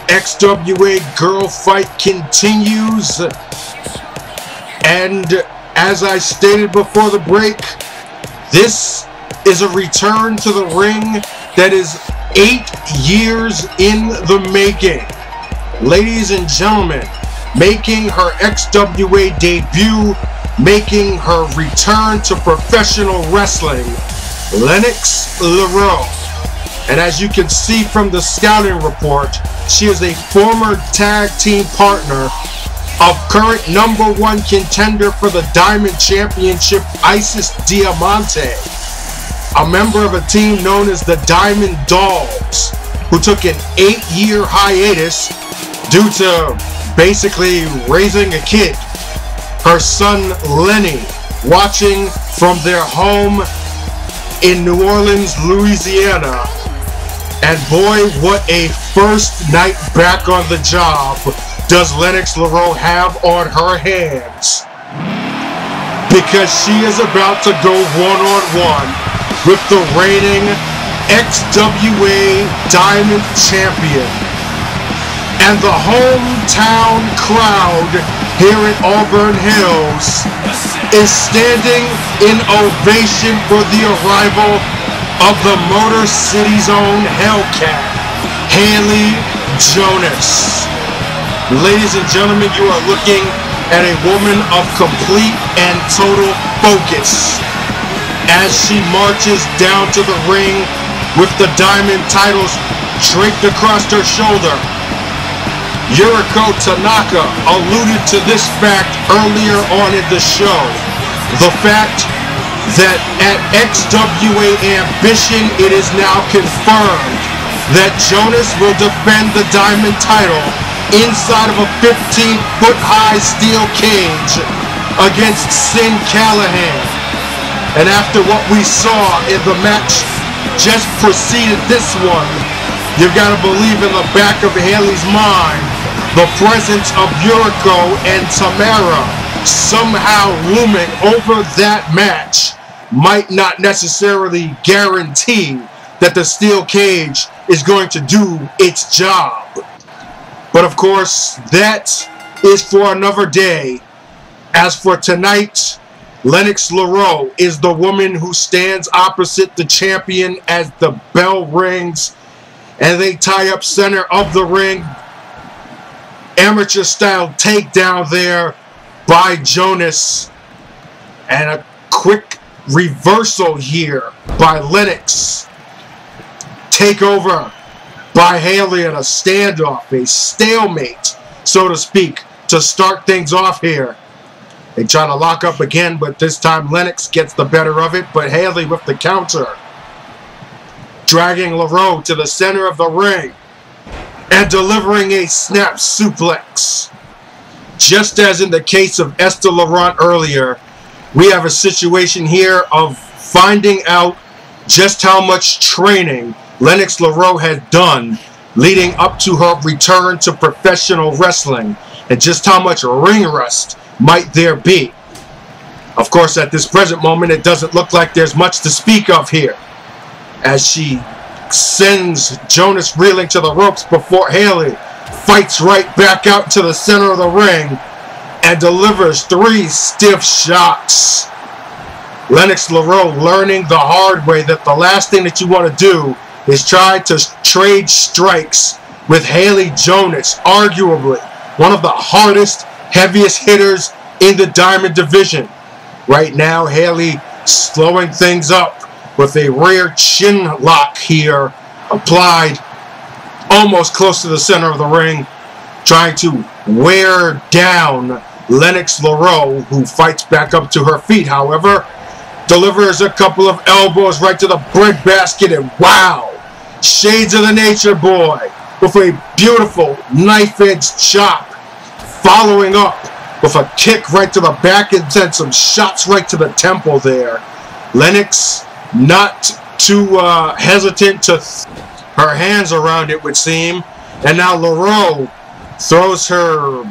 XWA Girl Fight continues, and as I stated before the break, this is a return to the ring that is 8 years in the making. Ladies and gentlemen, making her XWA debut, making her return to professional wrestling, Lenox Leroux. And as you can see from the scouting report, she is a former tag team partner of current #1 contender for the Diamond Championship, Isis Diamante, a member of a team known as the Diamond Dolls, who took an 8-year hiatus due to basically raising a kid, her son Lenny, watching from their home in New Orleans, Louisiana. And boy, what a first night back on the job does Lenox Leroux have on her hands, because she is about to go one-on-one with the reigning XWA Diamond Champion. And the hometown crowd here at Auburn Hills is standing in ovation for the arrival of the Motor City's own Hellcat, Hayley Jonas. Ladies and gentlemen, you are looking at a woman of complete and total focus as she marches down to the ring with the Diamond titles draped across her shoulder. Yuriko Tanaka alluded to this fact earlier on in the show. The fact that at XWA Ambition, it is now confirmed that Jonas will defend the Diamond title inside of a 15-foot-high steel cage against Sin Callahan. And after what we saw in the match just preceded this one, you've got to believe in the back of Hayley's mind, the presence of Yuriko and Tamara somehow looming over that match might not necessarily guarantee that the steel cage is going to do its job. But of course, that is for another day. As for tonight, Lenox Leroux is the woman who stands opposite the champion as the bell rings and they tie up center of the ring. Amateur style takedown there by Jonas, and a quick reversal here by Lenox. Takeover by Hayley in a standoff, a stalemate, so to speak, to start things off here. They try to lock up again, but this time Lenox gets the better of it, but Hayley with the counter, dragging Leroux to the center of the ring and delivering a snap suplex. Just as in the case of Esther Laurent earlier, we have a situation here of finding out just how much training Lenox Leroux had done leading up to her return to professional wrestling, and just how much ring rust might there be. Of course, at this present moment, it doesn't look like there's much to speak of here, as she sends Jonas reeling to the ropes before Hayley fights right back out to the center of the ring and delivers 3 stiff shots. Lenox Leroux learning the hard way that the last thing that you want to do is try to trade strikes with Hayley Jonas, arguably one of the hardest, heaviest hitters in the Diamond division. Right now, Hayley slowing things up with a rear chin lock here applied almost close to the center of the ring, trying to wear down Lenox Leroux, who fights back up to her feet, however, delivers a couple of elbows right to the breadbasket, and wow, shades of the Nature Boy with a beautiful knife-edge chop, following up with a kick right to the back and then some shots right to the temple there. Lenox not too hesitant to her hands around it, would seem, and now Leroux throws her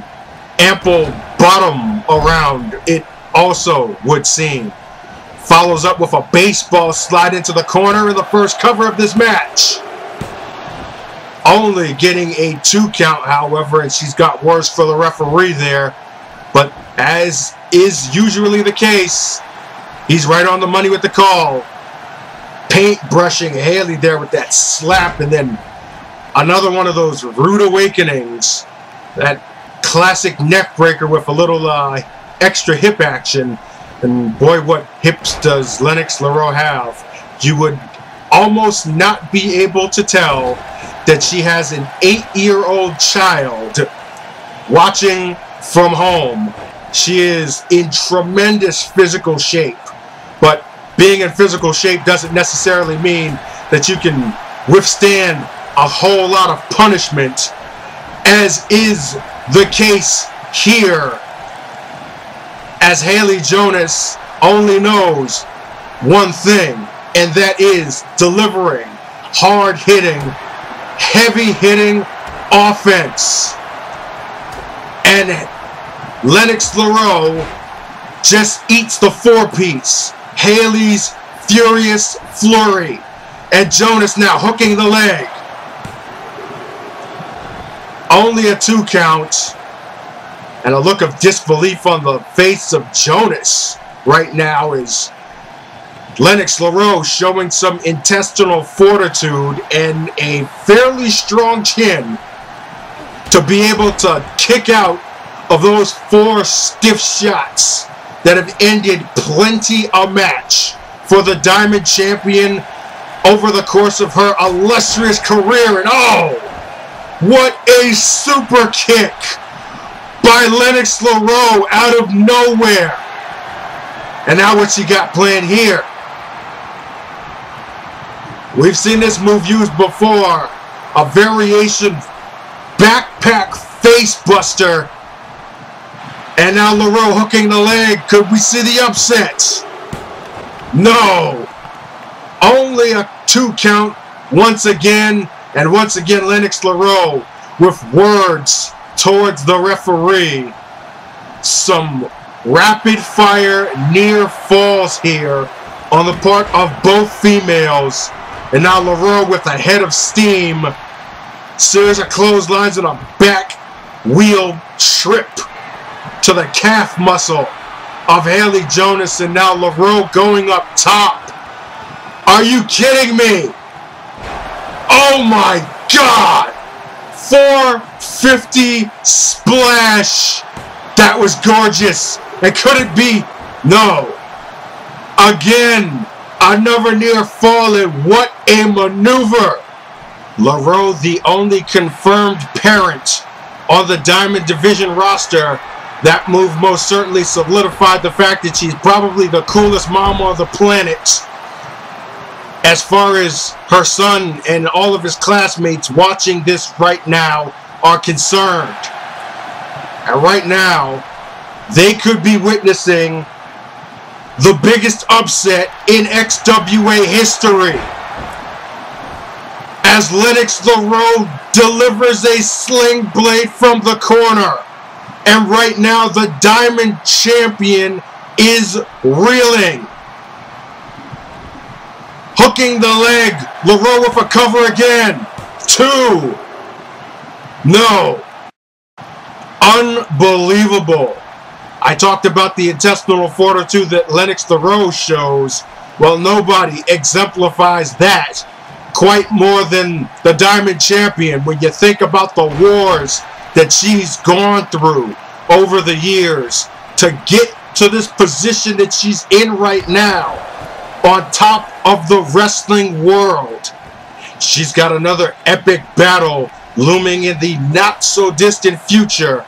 ample bottom around it also, would seem. Follows up with a baseball slide into the corner in the first cover of this match. Only getting a 2 count, however, and she's got worse for the referee there. But as is usually the case, he's right on the money with the call. Paint brushing Hayley there with that slap, and then another one of those rude awakenings. That classic neck breaker with a little extra hip action. And boy, what hips does Lenox Leroux have. You would almost not be able to tell that she has an 8-year-old child watching from home. She is in tremendous physical shape, but being in physical shape doesn't necessarily mean that you can withstand a whole lot of punishment, as is the case here, as Hayley Jonas only knows one thing, and that is delivering hard-hitting, heavy-hitting offense. And Lenox Leroux just eats the 4-piece. Hayley's furious flurry. And Jonas now hooking the leg. Only a 2 count. And a look of disbelief on the face of Jonas right now is Lenox Leroux showing some intestinal fortitude and a fairly strong chin to be able to kick out of those 4 stiff shots that have ended plenty a match for the Diamond Champion over the course of her illustrious career. And oh, what a super kick by Lenox Leroux out of nowhere. And now what she got planned here? We've seen this move used before. A variation backpack face buster. And now Leroux hooking the leg. Could we see the upset? No. Only a 2 count once again. And once again, Lenox Leroux with words towards the referee. Some rapid fire near falls here on the part of both females. And now Leroux with a head of steam. Series of clotheslines and a back wheel trip to the calf muscle of Hayley Jonas. And now Leroux going up top. Are you kidding me? Oh my God! 450 splash. That was gorgeous. And could it be? No. Again, another near fall, and what a maneuver. Leroux, the only confirmed parent on the Diamond Division roster. That move most certainly solidified the fact that she's probably the coolest mom on the planet, as far as her son and all of his classmates watching this right now are concerned. And right now, they could be witnessing the biggest upset in XWA history, as Lenox Leroux delivers a sling blade from the corner. And right now, the Diamond Champion is reeling. Hooking the leg. Leroux with a cover again. 2. No. Unbelievable. I talked about the intestinal fortitude that Lenox Leroux shows. Well, nobody exemplifies that quite more than the Diamond Champion when you think about the wars that she's gone through over the years to get to this position that she's in right now on top of the wrestling world. She's got another epic battle looming in the not so distant future,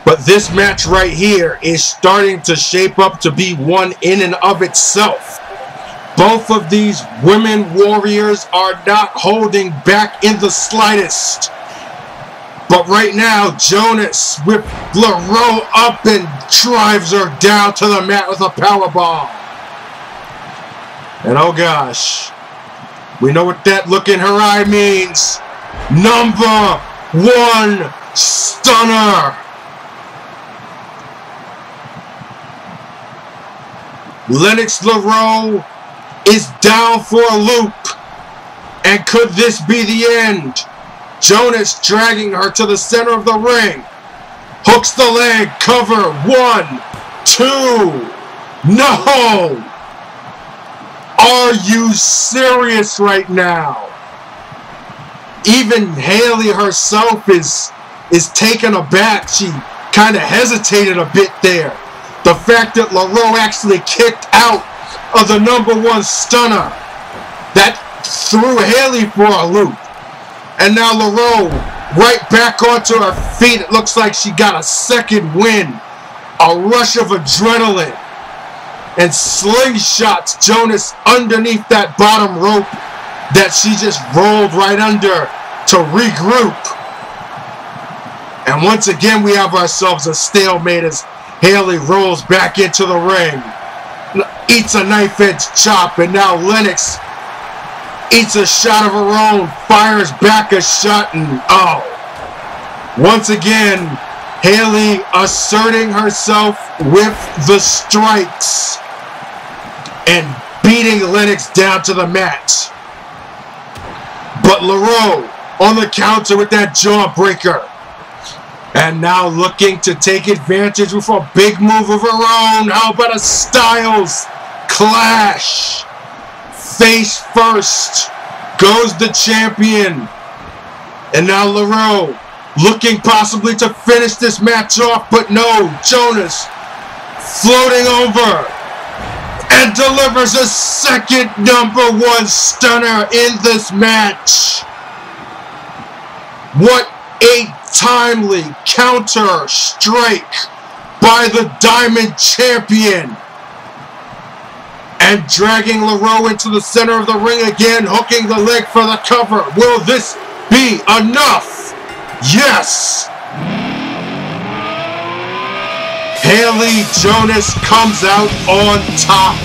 but this match right here is starting to shape up to be one in and of itself. Both of these women warriors are not holding back in the slightest. But right now, Jonas with Leroux up and drives her down to the mat with a powerbomb. And oh gosh, we know what that look in her eye means. Number 1 stunner. Lenox Leroux is down for a loop. And could this be the end? Jonas dragging her to the center of the ring. Hooks the leg, cover, 1, 2. No! Are you serious right now? Even Hayley herself is taken aback. She kind of hesitated a bit there. The fact that Leroux actually kicked out of the #1 stunner, that threw Hayley for a loop. And now Leroux right back onto her feet. It looks like she got a second win. A rush of adrenaline. And slingshots Jonas underneath that bottom rope that she just rolled right under to regroup. And once again we have ourselves a stalemate as Hayley rolls back into the ring. Eats a knife edge chop, and now Lenox eats a shot of her own, fires back a shot, and oh. Once again, Hayley asserting herself with the strikes and beating Lenox down to the mat. But Leroux on the counter with that jawbreaker. And now looking to take advantage with a big move of her own. How about a Styles clash? Face first goes the champion. And now Leroux looking possibly to finish this match off, but no, Jonas floating over and delivers a second #1 stunner in this match. What a timely counter strike by the Diamond Champion. And dragging Leroux into the center of the ring again, hooking the leg for the cover. Will this be enough? Yes! Hayley Jonas comes out on top.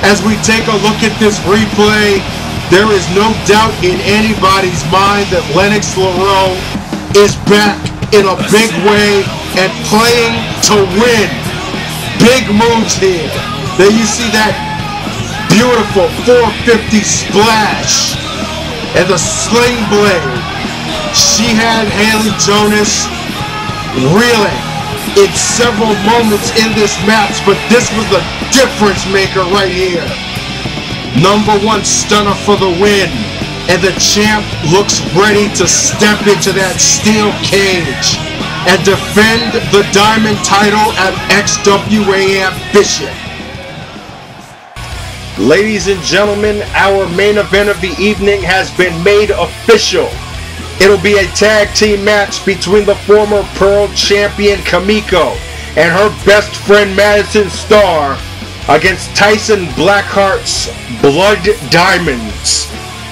As we take a look at this replay, there is no doubt in anybody's mind that Lenox Leroux is back in a big way and playing to win. Big moves here. There you see that beautiful 450 splash and the sling blade. She had Hayley Jonas reeling in several moments in this match, but this was the difference maker right here. #1 stunner for the win, and the champ looks ready to step into that steel cage and defend the Diamond title at XWA Ambition. Ladies and gentlemen, our main event of the evening has been made official. It'll be a tag team match between the former Pearl champion KIMIKO and her best friend Madison Starr against Tyson Blackheart's Blood Diamonds,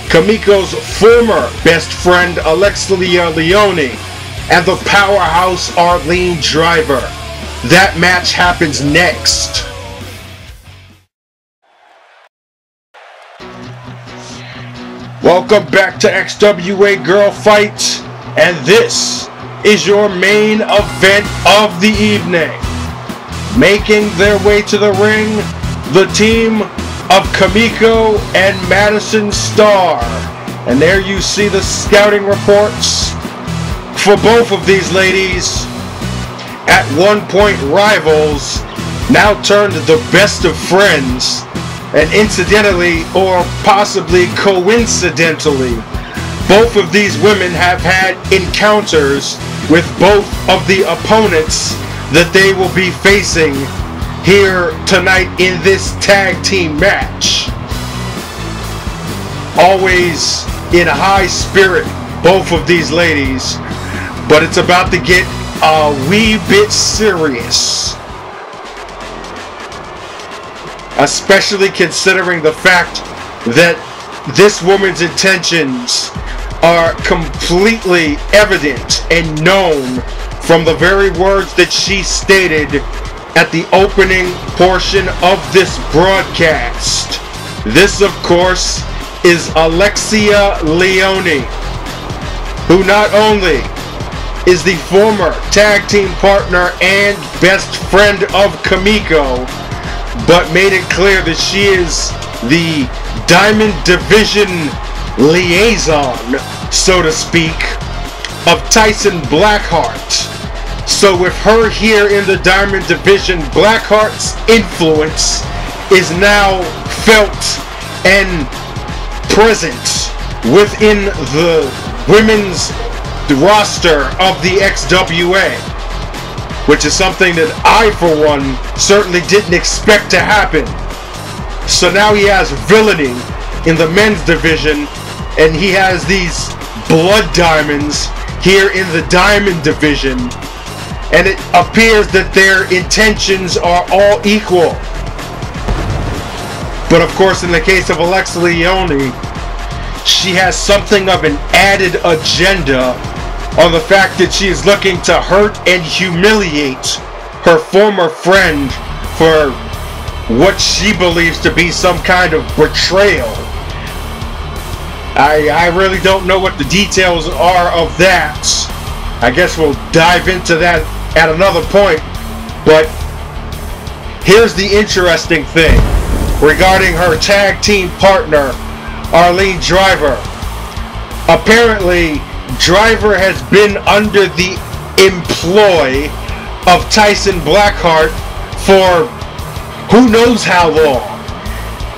KIMIKO's former best friend Alexia Leone, and the powerhouse Arlene Driver. That match happens next. Welcome back to XWA Girl Fight, and this is your main event of the evening. Making their way to the ring, the team of KIMIKO and Madison Starr. And there you see the scouting reports for both of these ladies. At one point rivals, now turned the best of friends. And incidentally, or possibly coincidentally, both of these women have had encounters with both of the opponents that they will be facing here tonight in this tag team match. Always in high spirit, both of these ladies, but it's about to get a wee bit serious. Especially considering the fact that this woman's intentions are completely evident and known from the very words that she stated at the opening portion of this broadcast. This, of course, is Alexia Leone, who not only is the former tag team partner and best friend of KIMIKO, but made it clear that she is the Diamond Division liaison, so to speak, of Tyson Blackheart. So with her here in the Diamond Division, Blackheart's influence is now felt and present within the women's roster of the XWA, which is something that I, for one, certainly didn't expect to happen. So now he has villainy in the men's division, and he has these blood diamonds here in the Diamond Division, and it appears that their intentions are all equal. But of course, in the case of Alexa Leone, she has something of an added agenda on the fact that she is looking to hurt and humiliate her former friend for what she believes to be some kind of betrayal. I really don't know what the details are of that. I guess we'll dive into that at another point. But here's the interesting thing regarding her tag team partner, Arlene Driver. Apparently, Driver has been under the employ of Tyson Blackheart for who knows how long.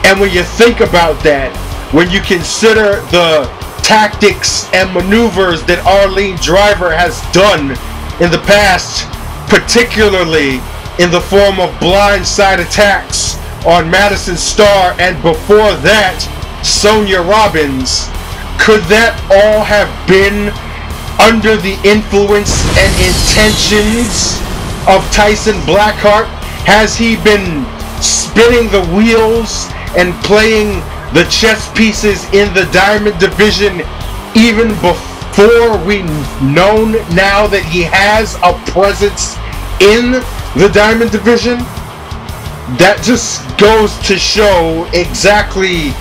And when you think about that, when you consider the tactics and maneuvers that Arlene Driver has done in the past, particularly in the form of blindside attacks on Madison, Starr, and before that, Sonya Robbins, could that all have been under the influence and intentions of Tyson Blackheart? Has he been spinning the wheels and playing the chess pieces in the Diamond Division even before we known now that he has a presence in the Diamond Division? That just goes to show exactly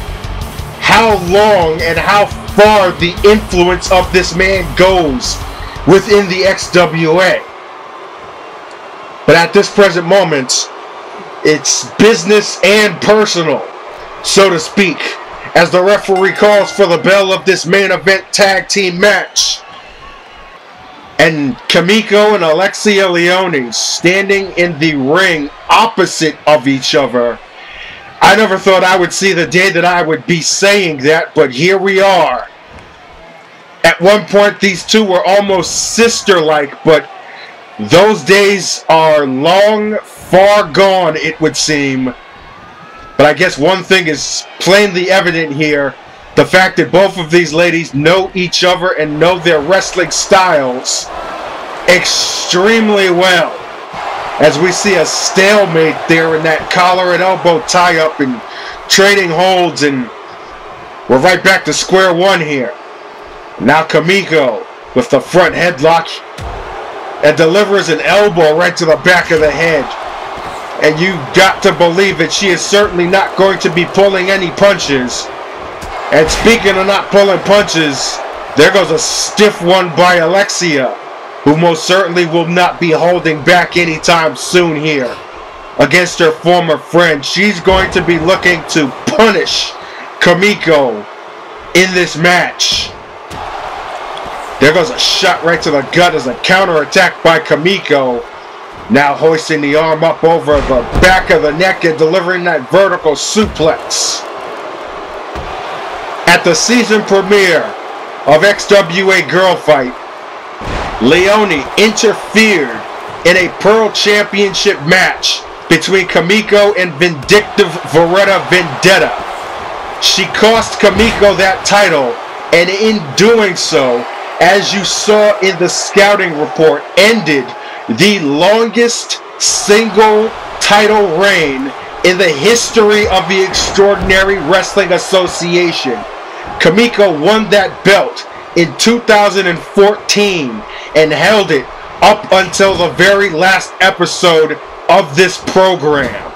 how long and how far the influence of this man goes within the XWA. But at this present moment, it's business and personal, so to speak, as the referee calls for the bell of this main event tag team match. And KIMIKO and Alexa Leone standing in the ring opposite of each other. I never thought I would see the day that I would be saying that, but here we are. At one point, these two were almost sister-like, but those days are long, far gone, it would seem. But I guess one thing is plainly evident here. The fact that both of these ladies know each other and know their wrestling styles extremely well. As we see a stalemate there in that collar and elbow tie-up and trading holds, and we're right back to square one here. Now KIMIKO with the front headlock and delivers an elbow right to the back of the head. And you got to believe that she is certainly not going to be pulling any punches. And speaking of not pulling punches, there goes a stiff one by Alexia, who most certainly will not be holding back anytime soon here against her former friend. She's going to be looking to punish KIMIKO in this match. There goes a shot right to the gut as a counterattack by KIMIKO. Now hoisting the arm up over the back of the neck and delivering that vertical suplex. At the season premiere of XWA Girlfight, Leone interfered in a Pearl Championship match between KIMIKO and Vindictive Veretta Vendetta. She cost KIMIKO that title, and in doing so, as you saw in the scouting report, ended the longest single title reign in the history of the Extraordinary Wrestling Association. KIMIKO won that belt in 2014 and held it up until the very last episode of this program.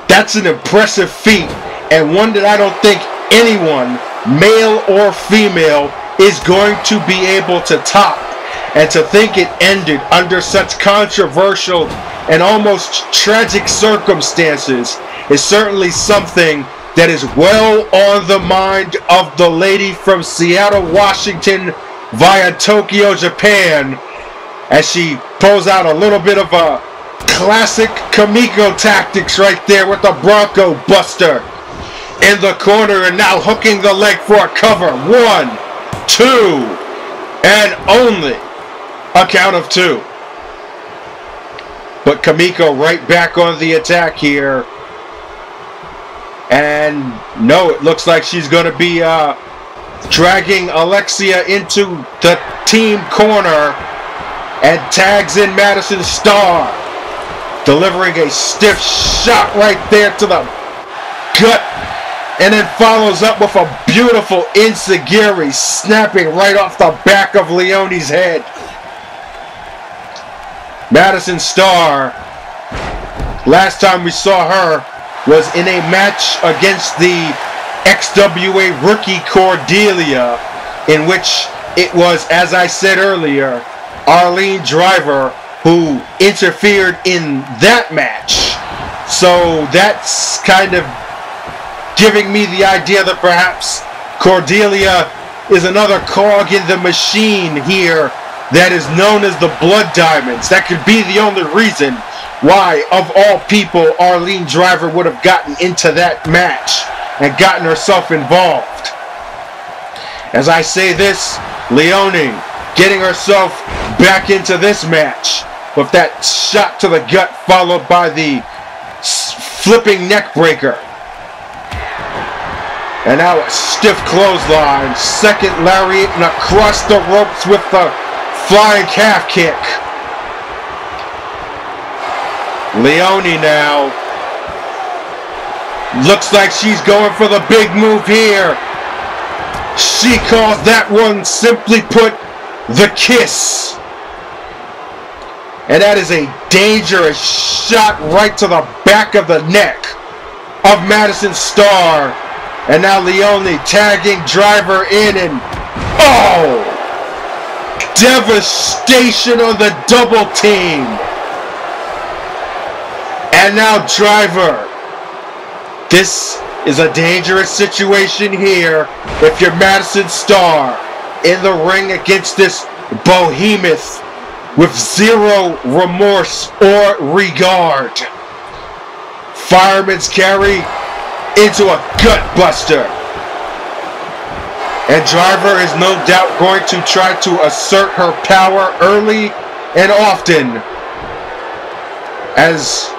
That's an impressive feat, and one that I don't think anyone, male or female, is going to be able to top. And to think it ended under such controversial and almost tragic circumstances is certainly something that is well on the mind of the lady from Seattle, Washington via Tokyo, Japan, as she pulls out a little bit of a classic KIMIKO tactics right there with the Bronco Buster in the corner, and now hooking the leg for a cover. 1, 2, and only a count of 2. But KIMIKO right back on the attack here. And no, it looks like she's going to be dragging Alexia into the team corner and tags in Madison Starr, delivering a stiff shot right there to the gut, and then follows up with a beautiful enziguri snapping right off the back of Leone's head. Madison Starr, last time we saw her was in a match against the XWA rookie Cordelia, in which it was, as I said earlier, Arlene Driver who interfered in that match. So that's kind of giving me the idea that perhaps Cordelia is another cog in the machine here that is known as the Blood Diamonds. That could be the only reason why, of all people, Arlene Driver would have gotten into that match and gotten herself involved. As I say this, Leone getting herself back into this match with that shot to the gut followed by the flipping neck breaker. And now a stiff clothesline, second lariat, and across the ropes with the flying calf kick. Leone now looks like she's going for the big move here. She calls that one, simply put, the kiss. And that is a dangerous shot right to the back of the neck of Madison Starr. And now Leone tagging Driver in, and oh! Devastation on the double team. And now Driver. This is a dangerous situation here if you're Madison Starr in the ring against this behemoth with zero remorse or regard. Fireman's carry into a gut buster. And Driver is no doubt going to try to assert her power early and often, as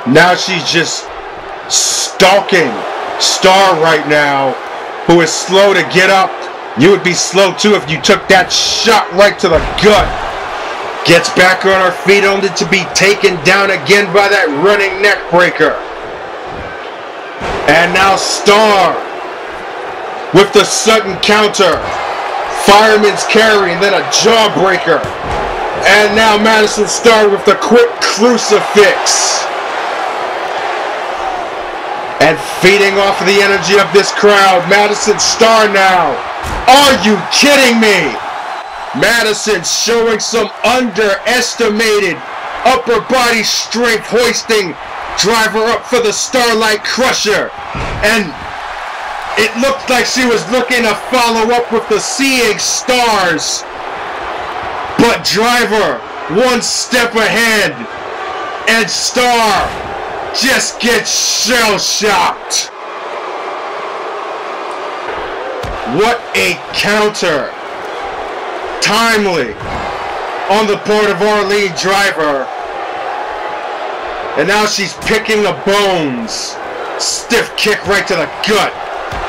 now she's just stalking Starr right now, who is slow to get up. You would be slow too if you took that shot right to the gut. Gets back on her feet only to be taken down again by that running neck breaker. And now Starr with the sudden counter. Fireman's carry and then a jawbreaker. And now Madison Starr with the quick crucifix. And feeding off of the energy of this crowd, Madison Starr now. Are you kidding me? Madison showing some underestimated upper body strength, hoisting Driver up for the Starlight Crusher. And it looked like she was looking to follow up with the Seeing Stars. But Driver one step ahead. And Starr just gets shell-shocked. What a counter. Timely on the part of Arlene Driver. And now she's picking the bones. Stiff kick right to the gut.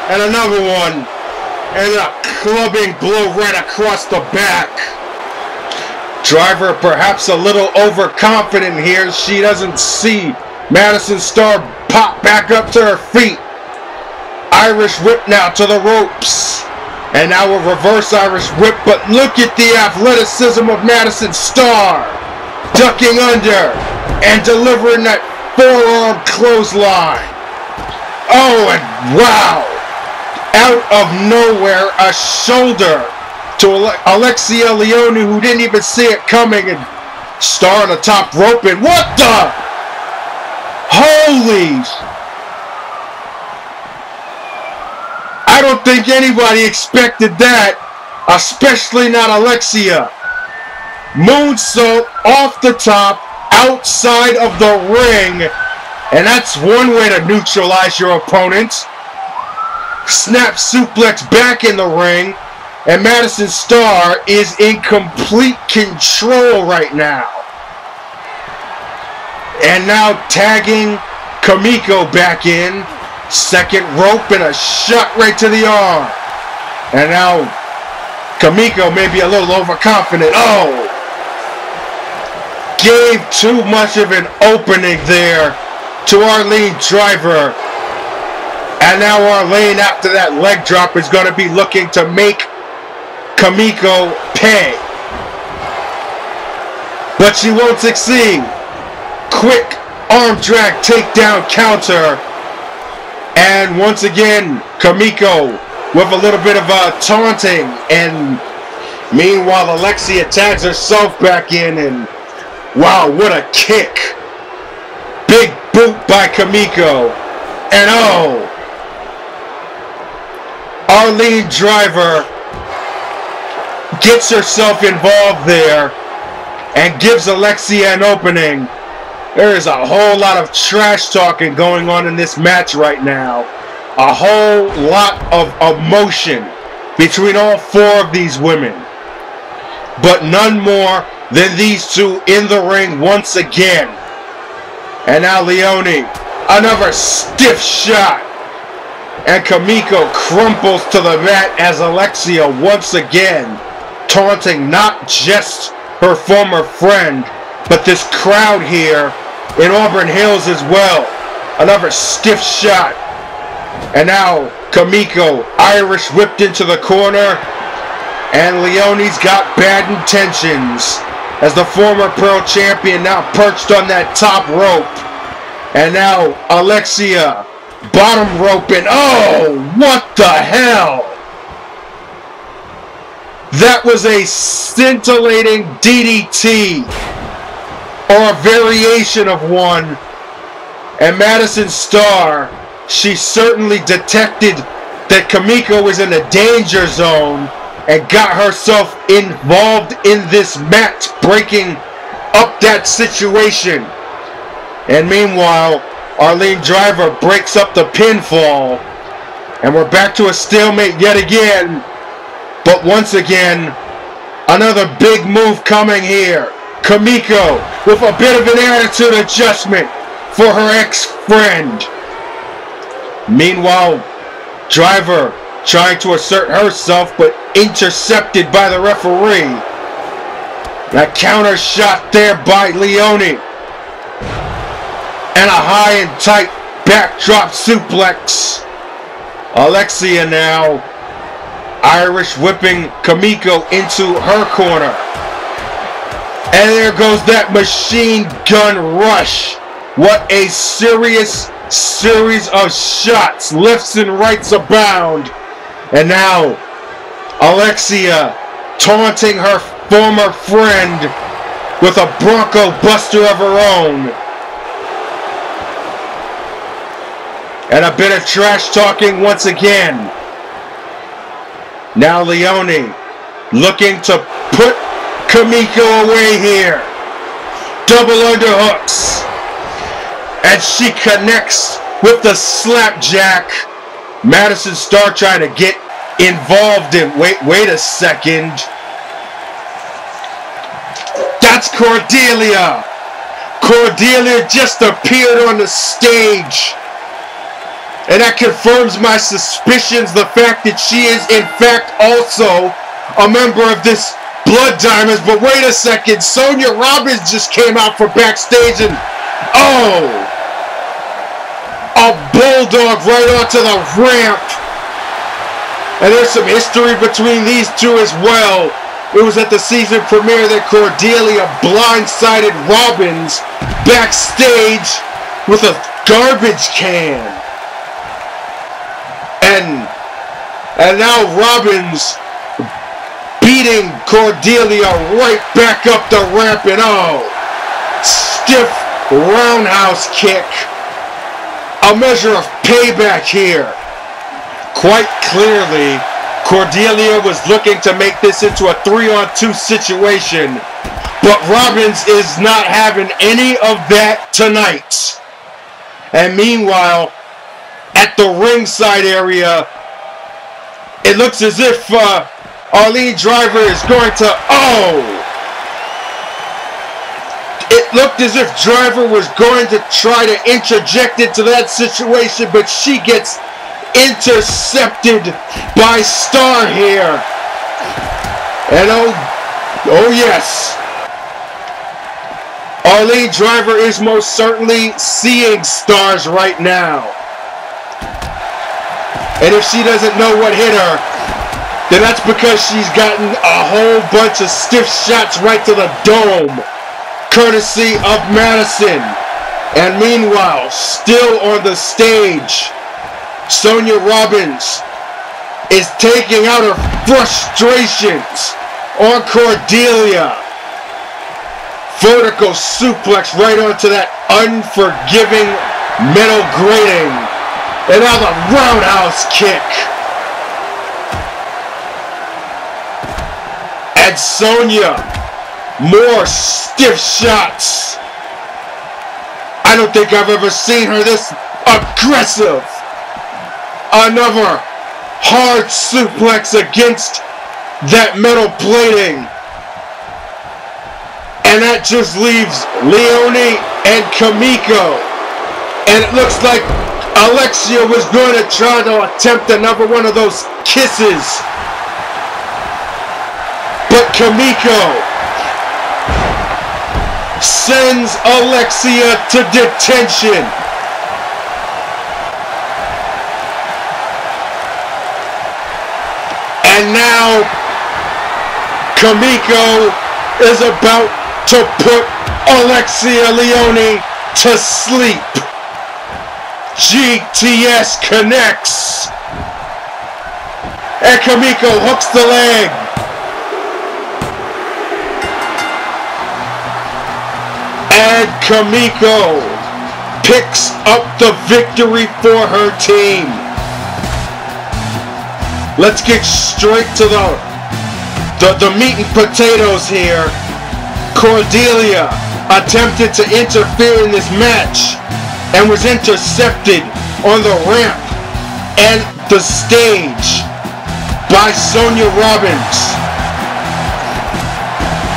And another one. And a clubbing blow right across the back. Driver perhaps a little overconfident here. She doesn't see Madison Starr pop back up to her feet. Irish whip now to the ropes. And now a reverse Irish whip. But look at the athleticism of Madison Starr. Ducking under and delivering that forearm clothesline. Oh, and wow. Out of nowhere, a shoulder to Alexia Leone, who didn't even see it coming, and Starr on the top rope. And what the? Holy! I don't think anybody expected that, especially not Alexia. Moonsault off the top, outside of the ring, and that's one way to neutralize your opponent. Snap suplex back in the ring, and Madison Starr is in complete control right now. And now tagging KIMIKO back in. Second rope and a shot right to the arm. And now KIMIKO may be a little overconfident. Oh! Gave too much of an opening there to Arlene Driver. And now Arlene, after that leg drop, is going to be looking to make KIMIKO pay. But she won't succeed. Quick arm drag takedown counter. And once again, KIMIKO with a little bit of taunting. And meanwhile, Alexia tags herself back in. And wow, what a kick. Big boot by KIMIKO. And oh, Arlene Driver gets herself involved there and gives Alexia an opening. There is a whole lot of trash talking going on in this match right now. A whole lot of emotion between all four of these women. But none more than these two in the ring once again. And now Leone, another stiff shot. And KIMIKO crumples to the mat as Alexia once again taunting not just her former friend, but this crowd here in Auburn Hills as well. Another stiff shot. And now KIMIKO Irish whipped into the corner. And Leone's got bad intentions as the former Pro Champion now perched on that top rope. And now Alexia bottom rope, and oh, what the hell? That was a scintillating DDT, or a variation of one. And Madison Starr, she certainly detected that KIMIKO was in a danger zone and got herself involved in this match, breaking up that situation. And meanwhile, Arlene Driver breaks up the pinfall. And we're back to a stalemate yet again. But once again, another big move coming here. KIMIKO with a bit of an attitude adjustment for her ex-friend. Meanwhile, Driver trying to assert herself, but intercepted by the referee. A counter shot there by Leone. And a high and tight backdrop suplex. Alexia now Irish whipping KIMIKO into her corner. And there goes that machine gun rush. What a serious series of shots. Lefts and rights abound. And now Alexia taunting her former friend with a Bronco Buster of her own. And a bit of trash talking once again. Now Leone looking to put KIMIKO away here. Double underhooks. And she connects with the slapjack. Madison Starr trying to get involved in. Wait a second. That's Cordelia. Cordelia just appeared on the stage. And that confirms my suspicions, the fact that she is in fact also a member of this Blood Diamonds. But wait a second, Sonia Robbins just came out from backstage and oh, a bulldog right onto the ramp. And there's some history between these two as well. It was at the season premiere that Cordelia blindsided Robbins backstage with a garbage can. And now Robbins beating Cordelia right back up the ramp, and oh, stiff roundhouse kick. A measure of payback here. Quite clearly, Cordelia was looking to make this into a 3-on-2 situation, but Robbins is not having any of that tonight. And meanwhile, at the ringside area, it looks as if Arlene Driver is going to... Oh! It looked as if Driver was going to try to interject into that situation, but she gets intercepted by Starr here. And oh yes, Arlene Driver is most certainly seeing stars right now. And if she doesn't know what hit her, then that's because she's gotten a whole bunch of stiff shots right to the dome, courtesy of Madison. And meanwhile, still on the stage, Sonya Robbins is taking out her frustrations on Cordelia. Vertical suplex right onto that unforgiving metal grating. And now the roundhouse kick. And Sonya, more stiff shots. I don't think I've ever seen her this aggressive. Another hard suplex against that metal plating. And that just leaves Leone and KIMIKO. And it looks like Alexia was going to try to attempt another one of those kisses. But KIMIKO sends Alexia to detention. And now KIMIKO is about to put Alexia Leone to sleep. GTS connects. And KIMIKO hooks the leg. And KIMIKO picks up the victory for her team. Let's get straight to the meat and potatoes here. Cordelia attempted to interfere in this match and was intercepted on the ramp and the stage by Sonya Robbins.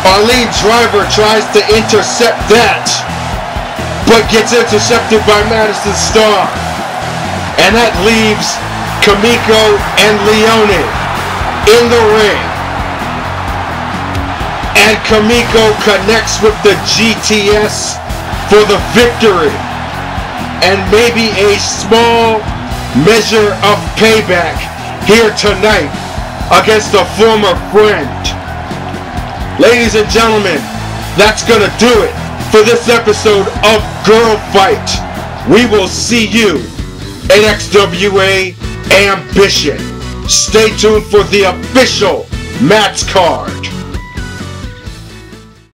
Arlene Driver tries to intercept that, but gets intercepted by Madison Starr. And that leaves KIMIKO and Leone in the ring. And KIMIKO connects with the GTS for the victory. And maybe a small measure of payback here tonight against a former friend. Ladies and gentlemen, that's gonna do it for this episode of Girl Fight. We will see you in XWA Ambition. Stay tuned for the official match card.